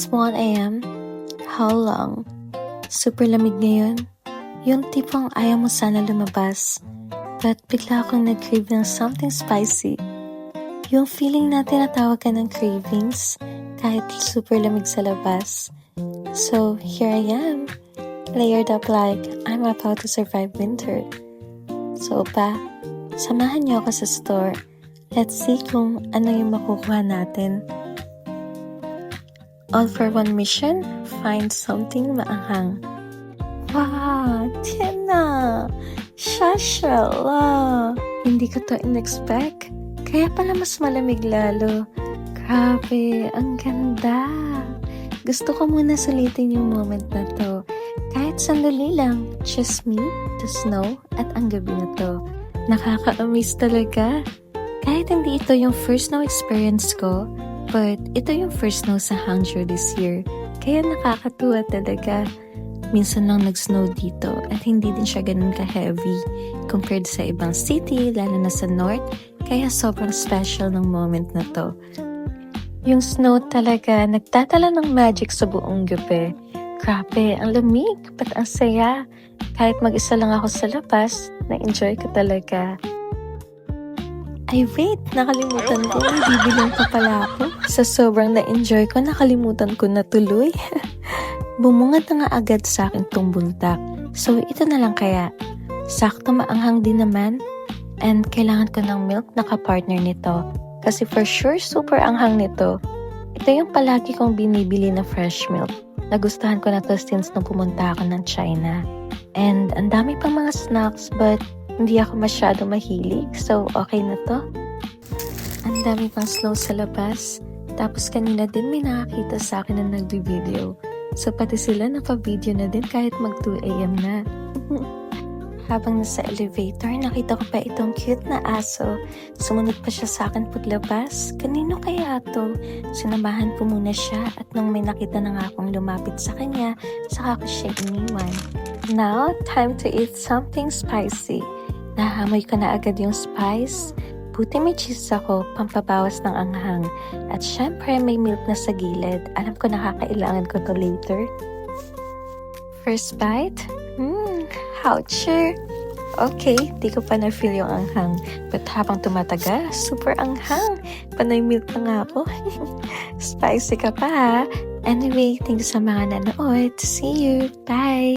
It's 1 a.m. How long? Super lamig ngayon. Yung tipong ayaw mo sana lumabas. But bigla akong nag-crave ng something spicy. Yung feeling na tinatawag ka ng cravings kahit super lamig sa labas. So, here I am. Layered up like I'm about to survive winter. So, samahan niyo ako sa store. Let's see kung ano yung makukuha natin. All for one mission, find something maanghang. Wow, Tina! Shashala! Hindi ko to in-expect. Kaya pala mas malamig lalo. Grabe, ang ganda. Gusto ko muna sulitin yung moment na to. Kahit sandali lang, just me, the snow, at ang gabi na to. Nakaka-amaze talaga. Kahit hindi ito yung first snow experience ko, but ito yung first snow sa Hangzhou this year. Kaya nakakatuwa talaga. Minsan lang nag-snow dito at hindi din siya ganun ka-heavy compared sa ibang city, lalo na sa north. Kaya sobrang special ng moment na to. Yung snow talaga nagtatala ng magic sa buong gabi. Grabe, ang lamig, but ang saya. Kahit mag-isa lang ako sa labas, na-enjoy ko talaga. Ay wait, nakalimutan ko. Bibilang pa pala ako. Sa sobrang na-enjoy ko, nakalimutan ko na tuloy. Bumungad na nga agad sa akin tong bultak. So ito na lang kaya. Sakto maanghang din naman. And kailangan ko ng milk na kapartner nito. Kasi for sure, super anghang nito. Ito yung palagi kong binibili na fresh milk. Nagustuhan ko na to since nung pumunta ako ng China. And ang dami pang mga snacks but hindi ako masyado mahilig, so okay na to. Ang dami pang snow sa labas. Tapos kanina din may nakakita sa akin na nagbi-video. So pati sila napa-video na din kahit mag 2 a.m. na. Habang nasa elevator, nakita ko pa itong cute na aso. Sumunod pa siya sa akin paglabas. Kanino kaya to? Sinamahan ko muna siya at nung may nakita na nga akong lumapit sa kanya, saka ko siya iniwan. Now, time to eat something spicy. Nahamoy ko na agad yung spice. Buti may cheese ako, pampabawas ng anghang. At syempre may milk na sa gilid. Alam ko nakakailangan ko to later. First bite? Oucher! Okay, di ko pa na-feel yung anghang. But habang tumatagal, super anghang. Panay milk na nga ako. Spicy ka pa ha? Anyway, thank you sa mga nanood. See you! Bye!